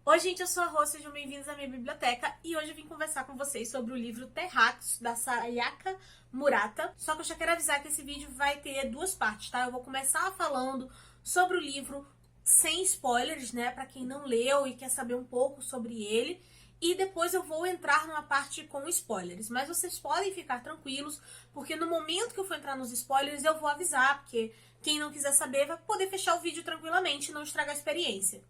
Oi, gente, eu sou a Rô, sejam bem-vindos à minha biblioteca e hoje eu vim conversar com vocês sobre o livro Terráqueos, da Sayaka Murata. Só que eu já quero avisar que esse vídeo vai ter duas partes, tá? Eu vou começar falando sobre o livro sem spoilers, né, pra quem não leu e quer saber um pouco sobre ele. E depois eu vou entrar numa parte com spoilers. Mas vocês podem ficar tranquilos, porque no momento que eu for entrar nos spoilers eu vou avisar, porque quem não quiser saber vai poder fechar o vídeo tranquilamente e não estragar a experiência.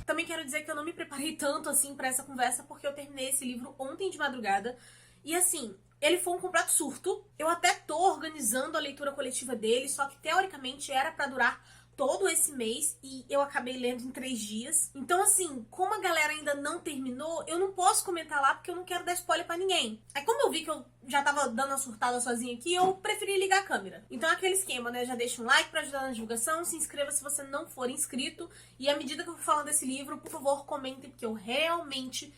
Também quero dizer que eu não me preparei tanto assim pra essa conversa, porque eu terminei esse livro ontem de madrugada. E assim, ele foi um completo surto. Eu até tô organizando a leitura coletiva dele, só que teoricamente era pra durar todo esse mês e eu acabei lendo em 3 dias. Então assim, como a galera ainda não terminou, eu não posso comentar lá porque eu não quero dar spoiler pra ninguém. Aí como eu vi que eu já tava dando uma surtada sozinha aqui, eu preferi ligar a câmera. Então é aquele esquema, né? Já deixa um like pra ajudar na divulgação, se inscreva se você não for inscrito. E à medida que eu for falando desse livro, por favor, comentem, porque eu realmente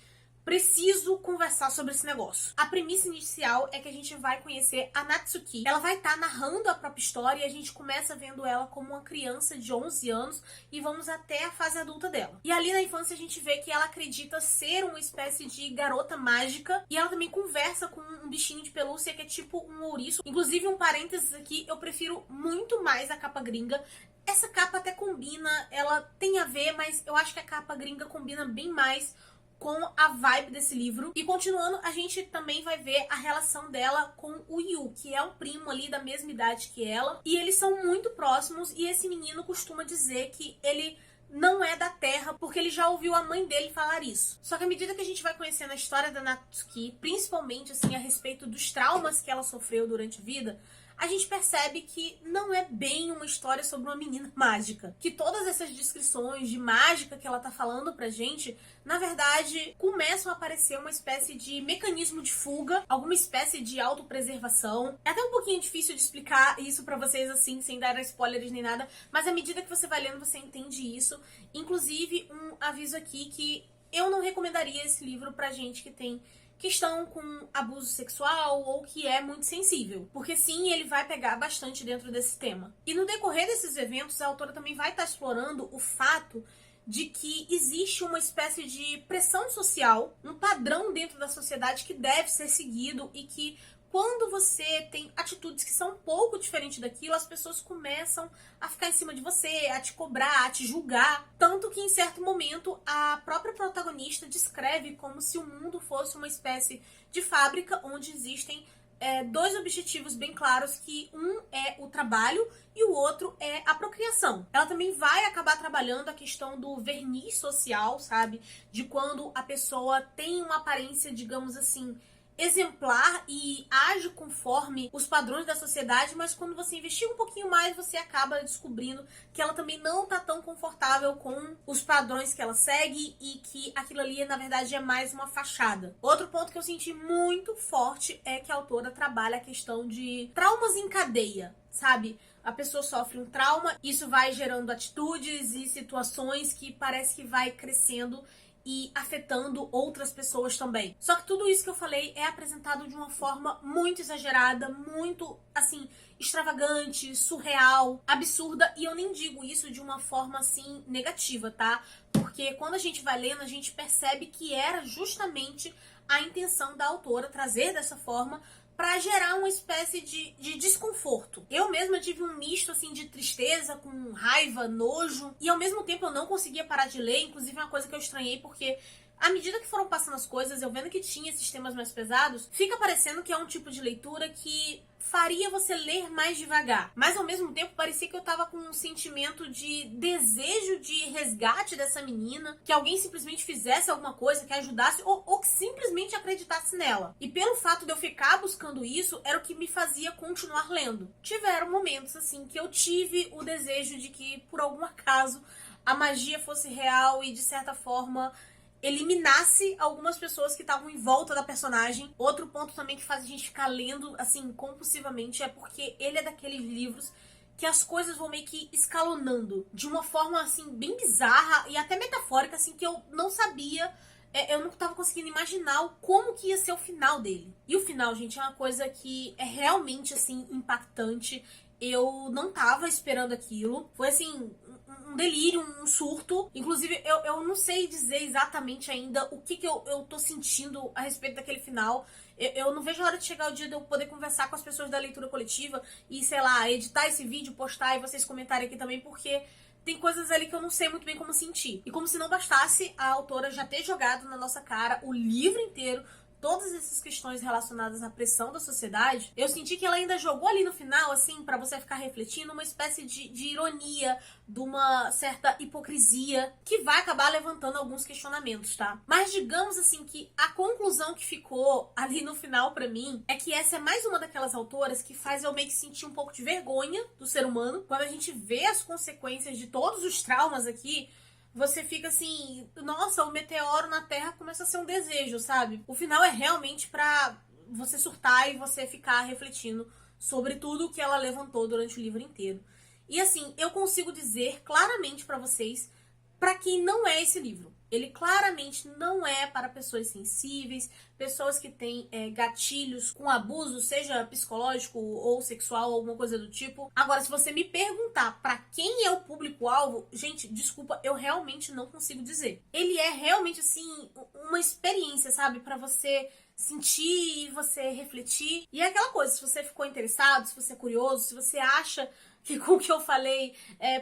preciso conversar sobre esse negócio. A premissa inicial é que a gente vai conhecer a Natsuki. Ela vai estar narrando a própria história e a gente começa vendo ela como uma criança de 11 anos e vamos até a fase adulta dela. E ali na infância a gente vê que ela acredita ser uma espécie de garota mágica e ela também conversa com um bichinho de pelúcia que é tipo um ouriço. Inclusive, um parênteses aqui, eu prefiro muito mais a capa gringa. Essa capa até combina, ela tem a ver, mas eu acho que a capa gringa combina bem mais com a vibe desse livro. E continuando, a gente também vai ver a relação dela com o Yu, que é um primo ali da mesma idade que ela. E eles são muito próximos e esse menino costuma dizer que ele não é da Terra, porque ele já ouviu a mãe dele falar isso. Só que à medida que a gente vai conhecendo a história da Natsuki, principalmente assim a respeito dos traumas que ela sofreu durante a vida, a gente percebe que não é bem uma história sobre uma menina mágica. Que todas essas descrições de mágica que ela tá falando pra gente, na verdade, começam a aparecer uma espécie de mecanismo de fuga, alguma espécie de autopreservação. É até um pouquinho difícil de explicar isso pra vocês assim, sem dar spoilers nem nada, mas à medida que você vai lendo, você entende isso. Inclusive, um aviso aqui que eu não recomendaria esse livro pra gente que tem questão com abuso sexual ou que é muito sensível. Porque sim, ele vai pegar bastante dentro desse tema. E no decorrer desses eventos, a autora também vai estar explorando o fato de que existe uma espécie de pressão social, um padrão dentro da sociedade que deve ser seguido e que quando você tem atitudes que são um pouco diferentes daquilo, as pessoas começam a ficar em cima de você, a te cobrar, a te julgar. Tanto que em certo momento a própria protagonista descreve como se o mundo fosse uma espécie de fábrica onde existem dois objetivos bem claros, que um é o trabalho e o outro é a procriação. Ela também vai acabar trabalhando a questão do verniz social, sabe? De quando a pessoa tem uma aparência, digamos assim, exemplar e age conforme os padrões da sociedade, mas quando você investiga um pouquinho mais, você acaba descobrindo que ela também não tá tão confortável com os padrões que ela segue e que aquilo ali, na verdade, é mais uma fachada. Outro ponto que eu senti muito forte é que a autora trabalha a questão de traumas em cadeia, sabe? A pessoa sofre um trauma, isso vai gerando atitudes e situações que parece que vai crescendo e afetando outras pessoas também. Só que tudo isso que eu falei é apresentado de uma forma muito exagerada, muito, assim, extravagante, surreal, absurda, e eu nem digo isso de uma forma, assim, negativa, tá? Porque quando a gente vai lendo, a gente percebe que era justamente a intenção da autora trazer dessa forma pra gerar uma espécie de desconforto. Eu mesma tive um misto, assim, de tristeza, com raiva, nojo, e ao mesmo tempo eu não conseguia parar de ler, inclusive uma coisa que eu estranhei, porque à medida que foram passando as coisas, eu vendo que tinha esses temas mais pesados, fica parecendo que é um tipo de leitura que faria você ler mais devagar. Mas ao mesmo tempo parecia que eu tava com um sentimento de desejo de resgate dessa menina, que alguém simplesmente fizesse alguma coisa, que ajudasse ou que simplesmente acreditasse nela. E pelo fato de eu ficar buscando isso, era o que me fazia continuar lendo. Tiveram momentos assim que eu tive o desejo de que, por algum acaso, a magia fosse real e de certa forma eliminasse algumas pessoas que estavam em volta da personagem. Outro ponto também que faz a gente ficar lendo, assim, compulsivamente é porque ele é daqueles livros que as coisas vão meio que escalonando de uma forma, assim, bem bizarra e até metafórica, assim, que eu não sabia, eu não tava conseguindo imaginar como que ia ser o final dele. E o final, gente, é uma coisa que é realmente, assim, impactante. Eu não tava esperando aquilo. Foi, assim, um delírio, um surto. Inclusive, eu não sei dizer exatamente ainda o que eu tô sentindo a respeito daquele final. Eu não vejo a hora de chegar o dia de eu poder conversar com as pessoas da leitura coletiva e, sei lá, editar esse vídeo, postar e vocês comentarem aqui também, porque tem coisas ali que eu não sei muito bem como sentir. E como se não bastasse a autora já ter jogado na nossa cara o livro inteiro, todas essas questões relacionadas à pressão da sociedade, eu senti que ela ainda jogou ali no final, assim, pra você ficar refletindo, uma espécie de ironia, de uma certa hipocrisia, que vai acabar levantando alguns questionamentos, tá? Mas digamos assim que a conclusão que ficou ali no final pra mim é que essa é mais uma daquelas autoras que faz eu meio que sentir um pouco de vergonha do ser humano, quando a gente vê as consequências de todos os traumas aqui. Você fica assim, nossa, o meteoro na Terra começa a ser um desejo, sabe? O final é realmente pra você surtar e você ficar refletindo sobre tudo o que ela levantou durante o livro inteiro. E assim, eu consigo dizer claramente pra vocês pra quem não é esse livro. Ele claramente não é para pessoas sensíveis, pessoas que têm gatilhos com abuso, seja psicológico ou sexual, ou alguma coisa do tipo. Agora, se você me perguntar para quem é o público-alvo, gente, desculpa, eu realmente não consigo dizer. Ele é realmente, assim, uma experiência, sabe? Para você sentir, você refletir. E é aquela coisa, se você ficou interessado, se você é curioso, se você acha que com o que eu falei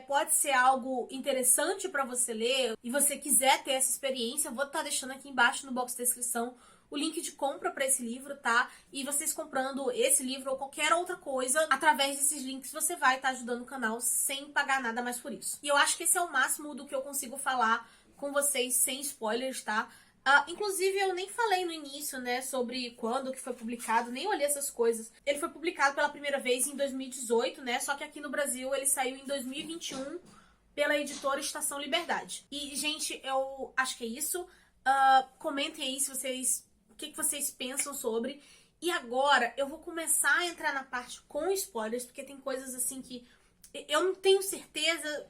pode ser algo interessante pra você ler e você quiser ter essa experiência, eu vou estar deixando aqui embaixo no box de descrição o link de compra pra esse livro, tá? E vocês comprando esse livro ou qualquer outra coisa, através desses links você vai estar ajudando o canal sem pagar nada mais por isso. E eu acho que esse é o máximo do que eu consigo falar com vocês sem spoilers, tá? Inclusive, eu nem falei no início, né, sobre quando que foi publicado, nem olhei essas coisas. Ele foi publicado pela primeira vez em 2018, né, só que aqui no Brasil ele saiu em 2021 pela editora Estação Liberdade. E, gente, eu acho que é isso. Comentem aí se vocês, o que vocês pensam sobre. E agora eu vou começar a entrar na parte com spoilers, porque tem coisas assim que eu não tenho certeza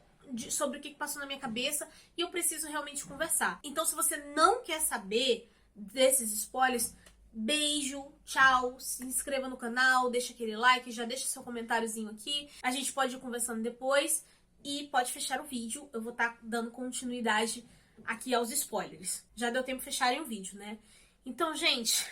sobre o que passou na minha cabeça e eu preciso realmente conversar. Então, se você não quer saber desses spoilers, beijo, tchau, se inscreva no canal, deixa aquele like, já deixa seu comentáriozinho aqui. A gente pode ir conversando depois e pode fechar o vídeo. Eu vou estar dando continuidade aqui aos spoilers. Já deu tempo de fecharem o vídeo, né? Então, gente,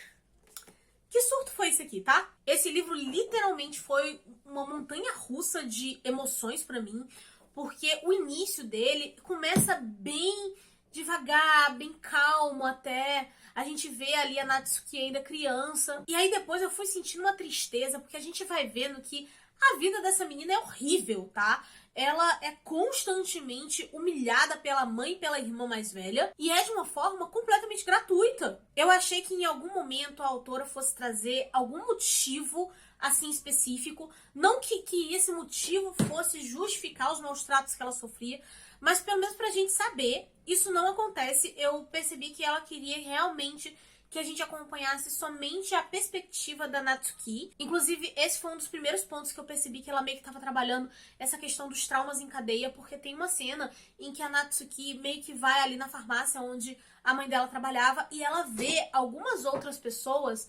que surto foi esse aqui, tá? Esse livro literalmente foi uma montanha russa de emoções pra mim. Porque o início dele começa bem devagar, bem calmo até. A gente vê ali a Natsuki ainda criança. E aí depois eu fui sentindo uma tristeza, porque a gente vai vendo que a vida dessa menina é horrível, tá? Ela é constantemente humilhada pela mãe e pela irmã mais velha. E é de uma forma completamente gratuita. Eu achei que em algum momento a autora fosse trazer algum motivo assim específico, não que esse motivo fosse justificar os maus tratos que ela sofria, mas pelo menos pra gente saber. Isso não acontece. Eu percebi que ela queria realmente que a gente acompanhasse somente a perspectiva da Natsuki. Inclusive, esse foi um dos primeiros pontos que eu percebi que ela meio que estava trabalhando essa questão dos traumas em cadeia, porque tem uma cena em que a Natsuki meio que vai ali na farmácia onde a mãe dela trabalhava e ela vê algumas outras pessoas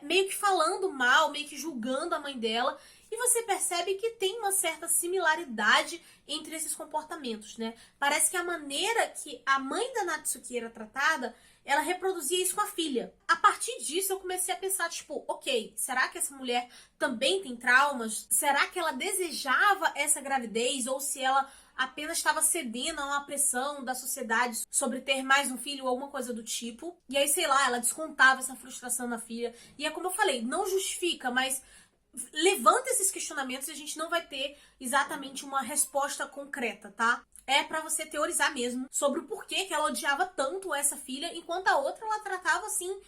meio que falando mal, meio que julgando a mãe dela, e você percebe que tem uma certa similaridade entre esses comportamentos, né? Parece que a maneira que a mãe da Natsuki era tratada, ela reproduzia isso com a filha. A partir disso, eu comecei a pensar, tipo, ok, será que essa mulher também tem traumas? Será que ela desejava essa gravidez? Ou se ela apenas estava cedendo a uma pressão da sociedade sobre ter mais um filho ou alguma coisa do tipo. E aí, sei lá, ela descontava essa frustração na filha. E é como eu falei, não justifica, mas levanta esses questionamentos e a gente não vai ter exatamente uma resposta concreta, tá? É pra você teorizar mesmo sobre o porquê que ela odiava tanto essa filha, enquanto a outra ela tratava assim,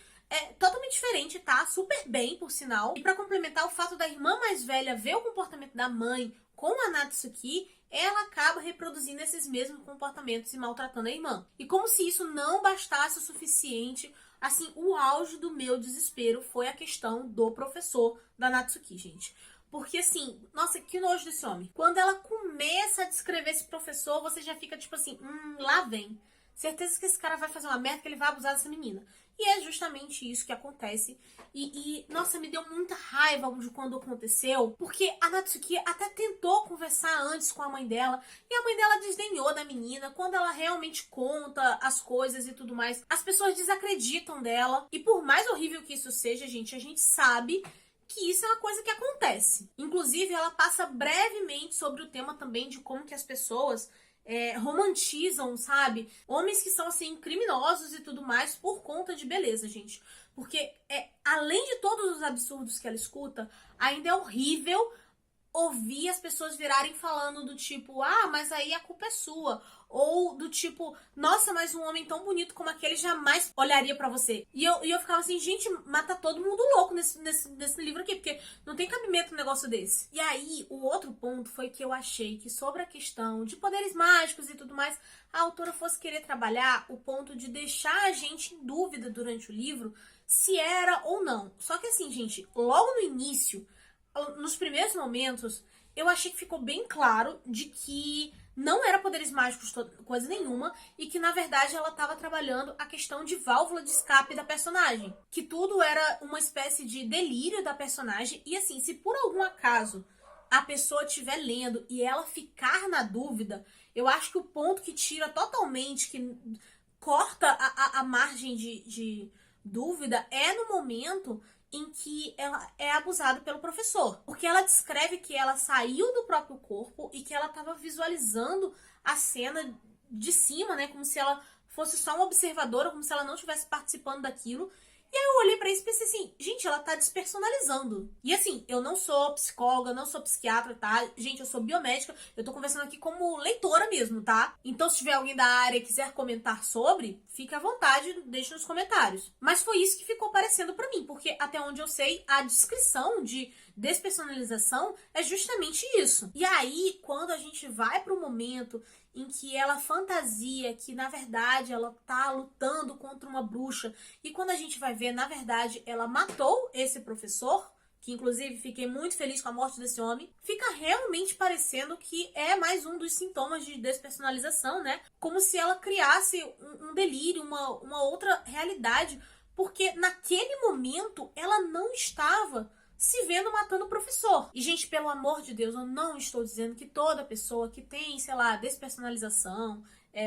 totalmente diferente, tá? Super bem, por sinal. E pra complementar, o fato da irmã mais velha ver o comportamento da mãe com a Natsuki, ela acaba reproduzindo esses mesmos comportamentos e maltratando a irmã. E como se isso não bastasse o suficiente, assim, o auge do meu desespero foi a questão do professor da Natsuki, gente. Porque assim, nossa, que nojo desse homem. Quando ela começa a descrever esse professor, você já fica tipo assim, lá vem. Certeza que esse cara vai fazer uma merda, que ele vai abusar dessa menina. E é justamente isso que acontece. Nossa, me deu muita raiva de quando aconteceu, porque a Natsuki até tentou conversar antes com a mãe dela, e a mãe dela desdenhou da menina. Quando ela realmente conta as coisas e tudo mais, as pessoas desacreditam dela. E por mais horrível que isso seja, gente, a gente sabe que isso é uma coisa que acontece. Inclusive, ela passa brevemente sobre o tema também de como que as pessoas romantizam, sabe? Homens que são, assim, criminosos e tudo mais por conta de beleza, gente. Porque, além de todos os absurdos que ela escuta, ainda é horrível ouvir as pessoas virarem falando do tipo, ah, mas aí a culpa é sua. Ou do tipo, nossa, mas um homem tão bonito como aquele jamais olharia pra você. E eu ficava assim, gente, mata todo mundo louco nesse livro aqui, porque não tem cabimento um negócio desse. E aí, o outro ponto foi que eu achei que sobre a questão de poderes mágicos e tudo mais, a autora fosse querer trabalhar o ponto de deixar a gente em dúvida durante o livro se era ou não. Só que assim, gente, logo no início, nos primeiros momentos, eu achei que ficou bem claro de que não era poderes mágicos coisa nenhuma, e que na verdade ela estava trabalhando a questão de válvula de escape da personagem, que tudo era uma espécie de delírio da personagem. E assim, se por algum acaso a pessoa estiver lendo e ela ficar na dúvida, eu acho que o ponto que tira totalmente, que corta a margem de dúvida, é no momento em que ela é abusada pelo professor. Porque ela descreve que ela saiu do próprio corpo e que ela estava visualizando a cena de cima, né? Como se ela fosse só uma observadora, como se ela não estivesse participando daquilo. E aí eu olhei pra isso e pensei assim, gente, ela tá despersonalizando. E assim, eu não sou psicóloga, não sou psiquiatra, tá? Gente, eu sou biomédica, eu tô conversando aqui como leitora mesmo, tá? Então se tiver alguém da área e quiser comentar sobre, fique à vontade, deixe nos comentários. Mas foi isso que ficou parecendo pra mim, porque até onde eu sei, a descrição de despersonalização é justamente isso. E aí, quando a gente vai pro momento em que ela fantasia que, na verdade, ela tá lutando contra uma bruxa, e quando a gente vai ver, na verdade, ela matou esse professor, que inclusive fiquei muito feliz com a morte desse homem, fica realmente parecendo que é mais um dos sintomas de despersonalização, né? Como se ela criasse um delírio, uma outra realidade, porque naquele momento ela não estava se vendo matando o professor. E, gente, pelo amor de Deus, eu não estou dizendo que toda pessoa que tem, sei lá, despersonalização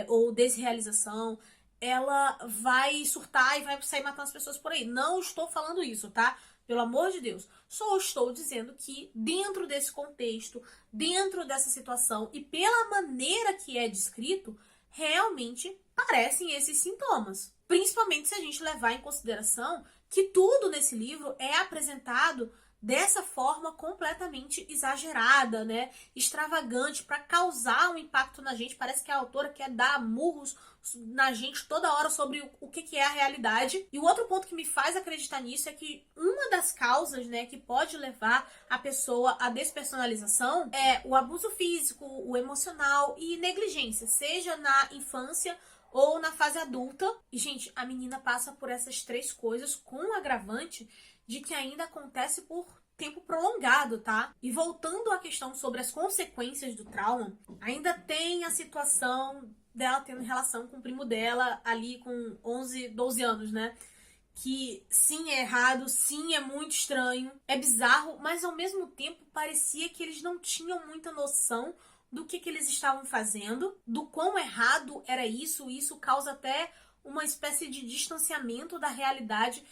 ou desrealização, ela vai surtar e vai sair matando as pessoas por aí. Não estou falando isso, tá? Pelo amor de Deus. Só estou dizendo que dentro desse contexto, dentro dessa situação e pela maneira que é descrito, realmente parecem esses sintomas. Principalmente se a gente levar em consideração que tudo nesse livro é apresentado dessa forma completamente exagerada, né? Extravagante, para causar um impacto na gente. Parece que a autora quer dar murros na gente toda hora sobre o que é a realidade. E o outro ponto que me faz acreditar nisso é que uma das causas, né, que pode levar a pessoa à despersonalização é o abuso físico, o emocional e negligência, seja na infância ou na fase adulta. E, gente, a menina passa por essas três coisas com o agravante de que ainda acontece por tempo prolongado, tá? E voltando à questão sobre as consequências do trauma, ainda tem a situação dela tendo relação com o primo dela ali com 11, 12 anos, né? Que sim, é errado, sim, é muito estranho, é bizarro, mas ao mesmo tempo parecia que eles não tinham muita noção do que eles estavam fazendo, do quão errado era isso. Isso causa até uma espécie de distanciamento da realidade.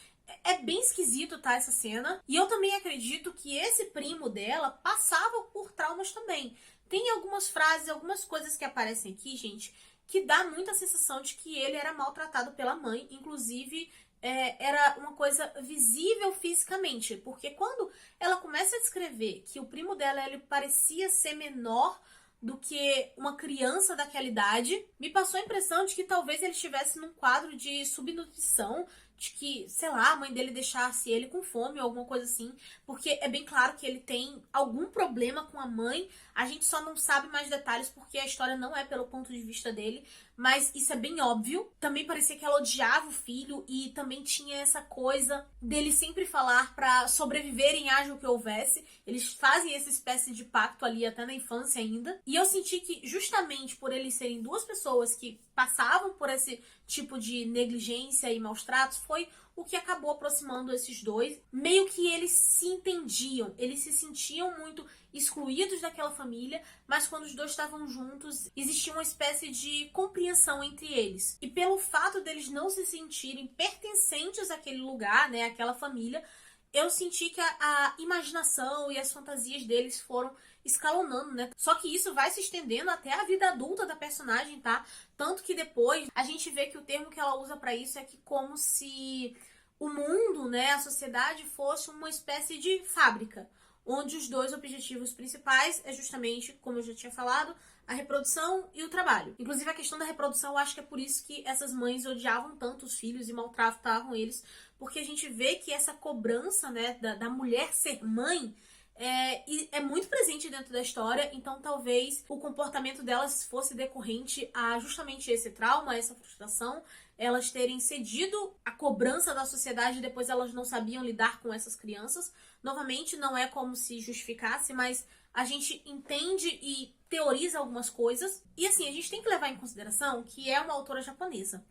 É bem esquisito, tá, essa cena. E eu também acredito que esse primo dela passava por traumas também. Tem algumas frases, algumas coisas que aparecem aqui, gente, que dá muita sensação de que ele era maltratado pela mãe. Inclusive, era uma coisa visível fisicamente. Porque quando ela começa a descrever que o primo dela, ele parecia ser menor do que uma criança daquela idade, me passou a impressão de que talvez ele estivesse num quadro de subnutrição, de que, sei lá, a mãe dele deixasse ele com fome ou alguma coisa assim, porque é bem claro que ele tem algum problema com a mãe, a gente só não sabe mais detalhes porque a história não é pelo ponto de vista dele, mas isso é bem óbvio. Também parecia que ela odiava o filho e também tinha essa coisa dele sempre falar pra sobreviverem haja o que houvesse. Eles fazem essa espécie de pacto ali até na infância ainda. E eu senti que justamente por eles serem duas pessoas que passavam por esse tipo de negligência e maus tratos, foi o que acabou aproximando esses dois. Meio que eles se entendiam, eles se sentiam muito excluídos daquela família, mas quando os dois estavam juntos, existia uma espécie de compreensão entre eles. E pelo fato deles não se sentirem pertencentes àquele lugar, né, àquela família, eu senti que a imaginação e as fantasias deles foram escalonando, né? Só que isso vai se estendendo até a vida adulta da personagem, tá? Tanto que depois a gente vê que o termo que ela usa pra isso é que como se o mundo, né, a sociedade fosse uma espécie de fábrica, onde os dois objetivos principais é justamente, como eu já tinha falado, a reprodução e o trabalho. Inclusive a questão da reprodução, eu acho que é por isso que essas mães odiavam tanto os filhos e maltratavam eles, porque a gente vê que essa cobrança, né, da mulher ser mãe é muito presente dentro da história, então talvez o comportamento delas fosse decorrente a justamente esse trauma, essa frustração, elas terem cedido à cobrança da sociedade e depois elas não sabiam lidar com essas crianças. Novamente, não é como se justificasse, mas a gente entende e teoriza algumas coisas. E assim, a gente tem que levar em consideração que é uma autora japonesa.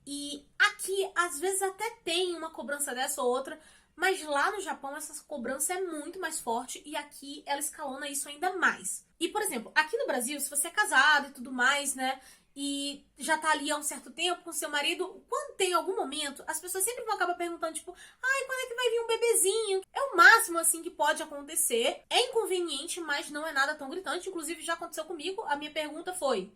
E aqui, às vezes, até tem uma cobrança dessa ou outra, mas lá no Japão essa cobrança é muito mais forte e aqui ela escalona isso ainda mais. E, por exemplo, aqui no Brasil, se você é casado e tudo mais, né, e já tá ali há um certo tempo com seu marido, quando tem algum momento, as pessoas sempre vão acabar perguntando, tipo, ai, quando é que vai vir um bebezinho? É o máximo, assim, que pode acontecer. É inconveniente, mas não é nada tão gritante. Inclusive, já aconteceu comigo. A minha pergunta foi,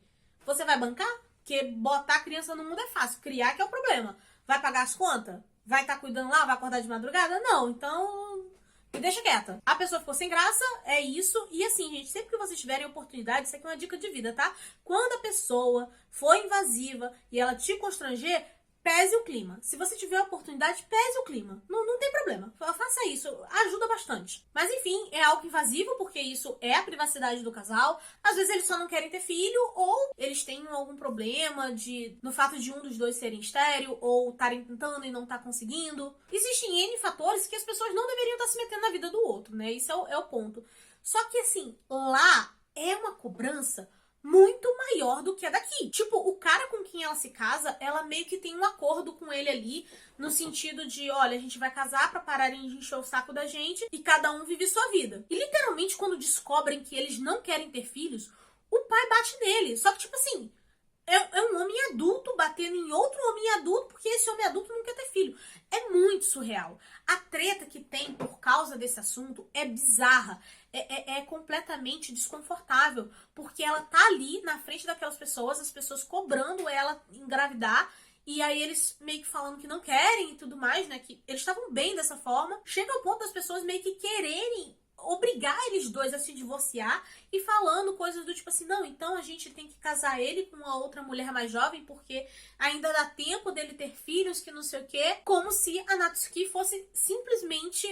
você vai bancar? Porque botar a criança no mundo é fácil, criar que é o problema. Vai pagar as contas? Vai estar cuidando lá? Vai acordar de madrugada? Não, então me deixa quieta. A pessoa ficou sem graça, é isso. E assim, gente, sempre que vocês tiverem oportunidade, isso aqui é uma dica de vida, tá? Quando a pessoa for invasiva e ela te constranger, pese o clima. Se você tiver a oportunidade, pese o clima. Não tem problema. Faça isso. Ajuda bastante. Mas enfim, é algo invasivo, porque isso é a privacidade do casal. Às vezes eles só não querem ter filho, ou eles têm algum problema no fato de um dos dois serem estéril, ou estarem tentando e não tá conseguindo. Existem N fatores que as pessoas não deveriam estar se metendo na vida do outro, né? Isso é o ponto. Só que assim, lá é uma cobrança muito maior do que a daqui. Tipo, o cara com quem ela se casa, ela meio que tem um acordo com ele ali, no sentido de, olha, a gente vai casar pra pararem de encher o saco da gente e cada um vive sua vida. E literalmente, quando descobrem que eles não querem ter filhos, o pai bate nele. Só que, tipo assim, é um homem adulto batendo em outro homem adulto porque esse homem adulto não quer ter filho. É muito surreal. A treta que tem por causa desse assunto é bizarra. É completamente desconfortável. Porque ela tá ali na frente daquelas pessoas, as pessoas cobrando ela engravidar. E aí eles meio que falando que não querem e tudo mais, né? Que eles estavam bem dessa forma. Chega ao ponto das pessoas meio que quererem obrigar eles dois a se divorciar e falando coisas do tipo assim, não, então a gente tem que casar ele com uma outra mulher mais jovem porque ainda dá tempo dele ter filhos, que não sei o quê, como se a Natsuki fosse simplesmente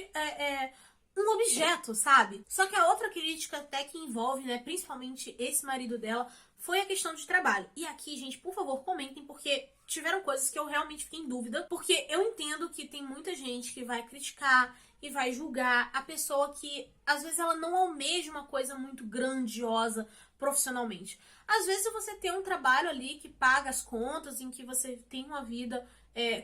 um objeto, sabe? Só que a outra crítica até que envolve, né, principalmente esse marido dela, foi a questão de trabalho. E aqui, gente, por favor, comentem, porque tiveram coisas que eu realmente fiquei em dúvida, porque eu entendo que tem muita gente que vai criticar e vai julgar a pessoa que, às vezes, ela não almeja uma coisa muito grandiosa profissionalmente. Às vezes você tem um trabalho ali que paga as contas, em que você tem uma vida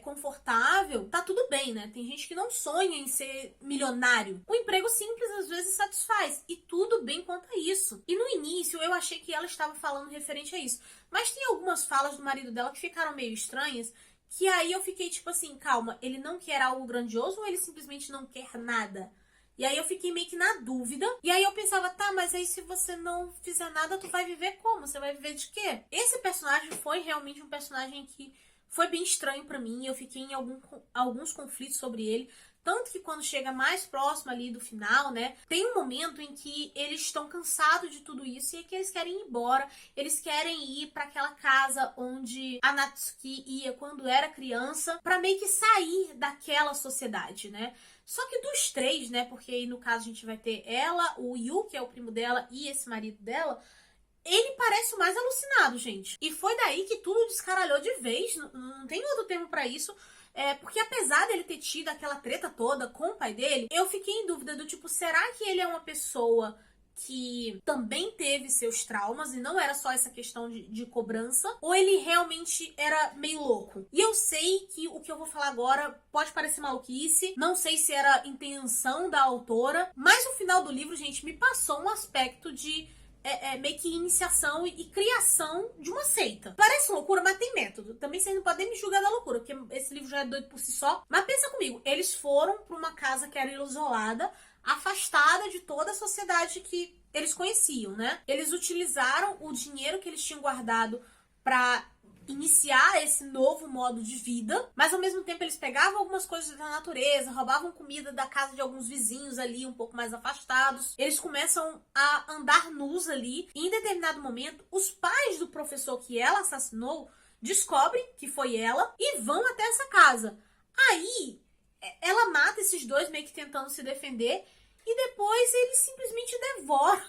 confortável, tá tudo bem, né? Tem gente que não sonha em ser milionário. O emprego simples às vezes satisfaz, e tudo bem quanto a isso. E no início eu achei que ela estava falando referente a isso, mas tem algumas falas do marido dela que ficaram meio estranhas, que aí eu fiquei tipo assim, calma, ele não quer algo grandioso ou ele simplesmente não quer nada? E aí eu fiquei meio que na dúvida. E aí eu pensava, tá, mas aí se você não fizer nada, tu vai viver como? Você vai viver de quê? Esse personagem foi realmente um personagem que foi bem estranho pra mim. Eu fiquei em alguns conflitos sobre ele. Tanto que quando chega mais próximo ali do final, né, tem um momento em que eles estão cansados de tudo isso e é que eles querem ir embora. Eles querem ir para aquela casa onde a Natsuki ia quando era criança, para meio que sair daquela sociedade, né? Só que dos três, né, porque aí no caso a gente vai ter ela, o Yu, que é o primo dela, e esse marido dela, ele parece o mais alucinado, gente. E foi daí que tudo descaralhou de vez, não tem outro termo pra isso. Porque apesar dele ter tido aquela treta toda com o pai dele, eu fiquei em dúvida do tipo, será que ele é uma pessoa que também teve seus traumas e não era só essa questão de cobrança, ou ele realmente era meio louco? E eu sei que o que eu vou falar agora pode parecer maluquice, não sei se era intenção da autora, mas o final do livro, gente, me passou um aspecto de meio que iniciação e criação de uma seita. Parece loucura, mas tem método. Também vocês não podem me julgar da loucura, porque esse livro já é doido por si só. Mas pensa comigo, eles foram pra uma casa que era isolada, afastada de toda a sociedade que eles conheciam, né? Eles utilizaram o dinheiro que eles tinham guardado pra iniciar esse novo modo de vida, mas ao mesmo tempo eles pegavam algumas coisas da natureza, roubavam comida da casa de alguns vizinhos ali um pouco mais afastados. Eles começam a andar nus ali e em determinado momento os pais do professor que ela assassinou descobrem que foi ela e vão até essa casa. Aí ela mata esses dois meio que tentando se defender e depois eles simplesmente devoram.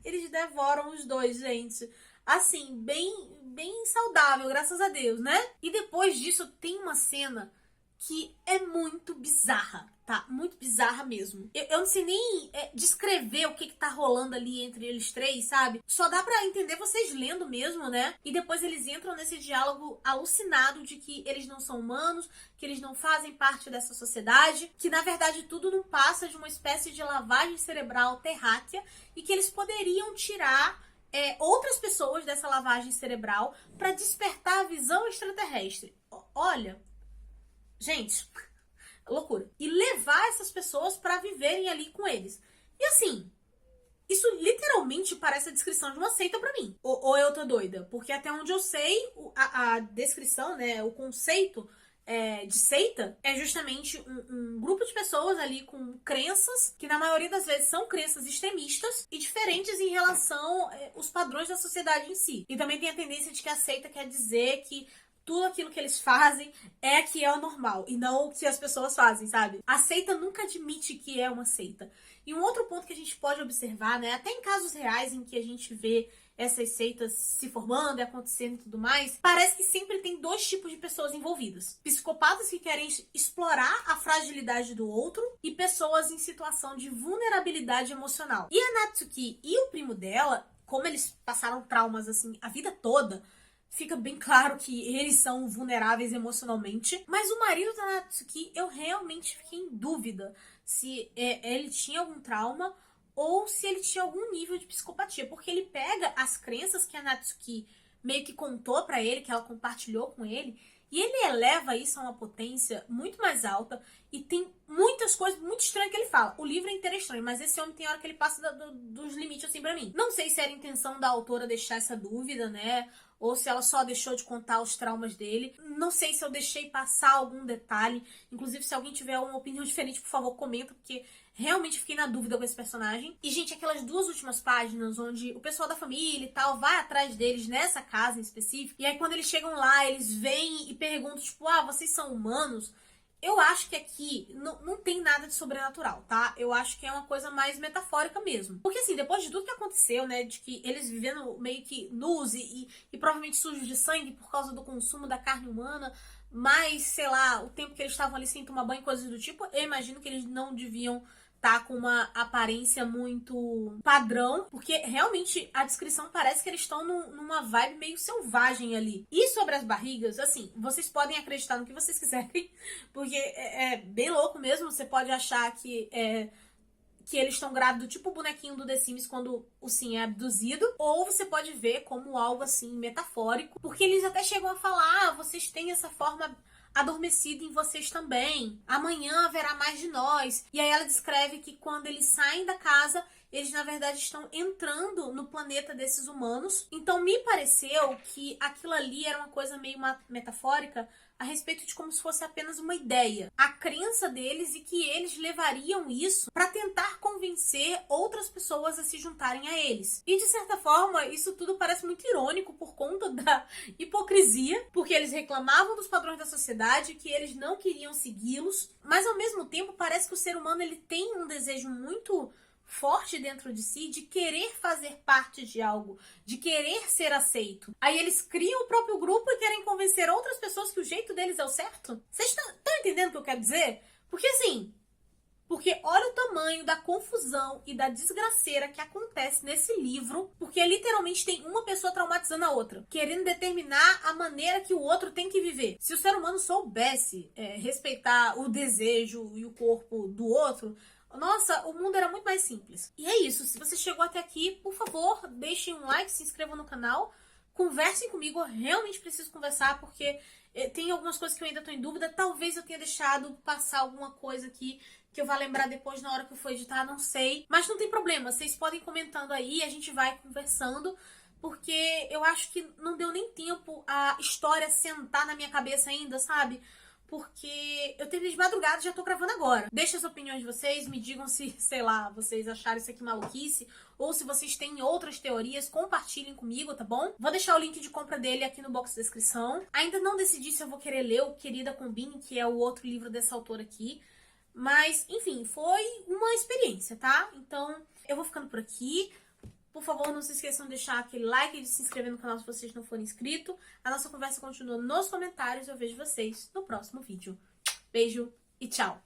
Eles devoram os dois, gente. Assim, bem saudável, graças a Deus, né? E depois disso tem uma cena que é muito bizarra, tá? Muito bizarra mesmo. Eu não sei nem descrever o que tá rolando ali entre eles três, sabe? Só dá pra entender vocês lendo mesmo, né? E depois eles entram nesse diálogo alucinado de que eles não são humanos, que eles não fazem parte dessa sociedade, que na verdade tudo não passa de uma espécie de lavagem cerebral terráquea e que eles poderiam tirar outras pessoas dessa lavagem cerebral para despertar a visão extraterrestre. Olha, gente, loucura. E levar essas pessoas para viverem ali com eles. E assim, isso literalmente parece a descrição de uma seita para mim. Ou eu tô doida? Porque até onde eu sei, a descrição, né, o conceito de seita é justamente um grupo de pessoas ali com crenças que na maioria das vezes são crenças extremistas e diferentes em relação aos padrões da sociedade em si. E também tem a tendência de que a seita quer dizer que tudo aquilo que eles fazem que é o normal e não o que as pessoas fazem, sabe? A seita nunca admite que é uma seita. E um outro ponto que a gente pode observar, né, até em casos reais em que a gente vê essas seitas se formando e acontecendo e tudo mais, parece que sempre tem dois tipos de pessoas envolvidas. Psicopatas que querem explorar a fragilidade do outro e pessoas em situação de vulnerabilidade emocional. E a Natsuki e o primo dela, como eles passaram traumas assim a vida toda, fica bem claro que eles são vulneráveis emocionalmente. Mas o marido da Natsuki, eu realmente fiquei em dúvida se ele tinha algum trauma ou se ele tinha algum nível de psicopatia, porque ele pega as crenças que a Natsuki meio que contou pra ele, que ela compartilhou com ele, e ele eleva isso a uma potência muito mais alta, e tem muitas coisas muito estranhas que ele fala. O livro é inteiro estranho, mas esse homem tem hora que ele passa dos limites assim pra mim. Não sei se era a intenção da autora deixar essa dúvida, né, ou se ela só deixou de contar os traumas dele. Não sei se eu deixei passar algum detalhe. Inclusive, se alguém tiver uma opinião diferente, por favor, comenta, porque realmente fiquei na dúvida com esse personagem. E, gente, aquelas duas últimas páginas onde o pessoal da família e tal vai atrás deles nessa casa em específico. E aí, quando eles chegam lá, eles vêm e perguntam, tipo, vocês são humanos? Eu acho que aqui não tem nada de sobrenatural, tá? Eu acho que é uma coisa mais metafórica mesmo. Porque assim, depois de tudo que aconteceu, né, de que eles vivendo meio que nus e provavelmente sujos de sangue por causa do consumo da carne humana, mas, sei lá, o tempo que eles estavam ali sem tomar banho, coisas do tipo, eu imagino que eles não deviam tá com uma aparência muito padrão, porque realmente a descrição parece que eles estão numa vibe meio selvagem ali. E sobre as barrigas, assim, vocês podem acreditar no que vocês quiserem, porque é bem louco mesmo. Você pode achar que eles estão grávidos, tipo o bonequinho do The Sims quando o Sim é abduzido, ou você pode ver como algo assim metafórico, porque eles até chegam a falar, vocês têm essa forma adormecido em vocês também. Amanhã haverá mais de nós. E aí ela descreve que quando eles saem da casa, eles na verdade estão entrando no planeta desses humanos. Então me pareceu que aquilo ali era uma coisa meio metafórica a respeito de como se fosse apenas uma ideia, a crença deles, e que eles levariam isso para tentar convencer outras pessoas a se juntarem a eles. E de certa forma, isso tudo parece muito irônico por conta da hipocrisia, porque eles reclamavam dos padrões da sociedade, que eles não queriam segui-los, mas ao mesmo tempo parece que o ser humano ele tem um desejo muito forte dentro de si de querer fazer parte de algo, de querer ser aceito. Aí eles criam o próprio grupo e querem convencer outras pessoas que o jeito deles é o certo? Vocês estão entendendo o que eu quero dizer? Porque assim, porque olha o tamanho da confusão e da desgraceira que acontece nesse livro, porque literalmente tem uma pessoa traumatizando a outra, querendo determinar a maneira que o outro tem que viver. Se o ser humano soubesse respeitar o desejo e o corpo do outro, nossa, o mundo era muito mais simples. E é isso, se você chegou até aqui, por favor, deixem um like, se inscrevam no canal, conversem comigo, eu realmente preciso conversar, porque tem algumas coisas que eu ainda tô em dúvida, talvez eu tenha deixado passar alguma coisa aqui que eu vá lembrar depois na hora que eu for editar, não sei. Mas não tem problema, vocês podem ir comentando aí, a gente vai conversando, porque eu acho que não deu nem tempo a história sentar na minha cabeça ainda, sabe? Porque eu terminei de madrugada e já tô gravando agora. Deixa as opiniões de vocês, me digam se, sei lá, vocês acharam isso aqui maluquice, ou se vocês têm outras teorias, compartilhem comigo, tá bom? Vou deixar o link de compra dele aqui no box de descrição. Ainda não decidi se eu vou querer ler o Querida Combine, que é o outro livro dessa autora aqui. Mas, enfim, foi uma experiência, tá? Então, eu vou ficando por aqui. Por favor, não se esqueçam de deixar aquele like e de se inscrever no canal se vocês não forem inscritos. A nossa conversa continua nos comentários e eu vejo vocês no próximo vídeo. Beijo e tchau!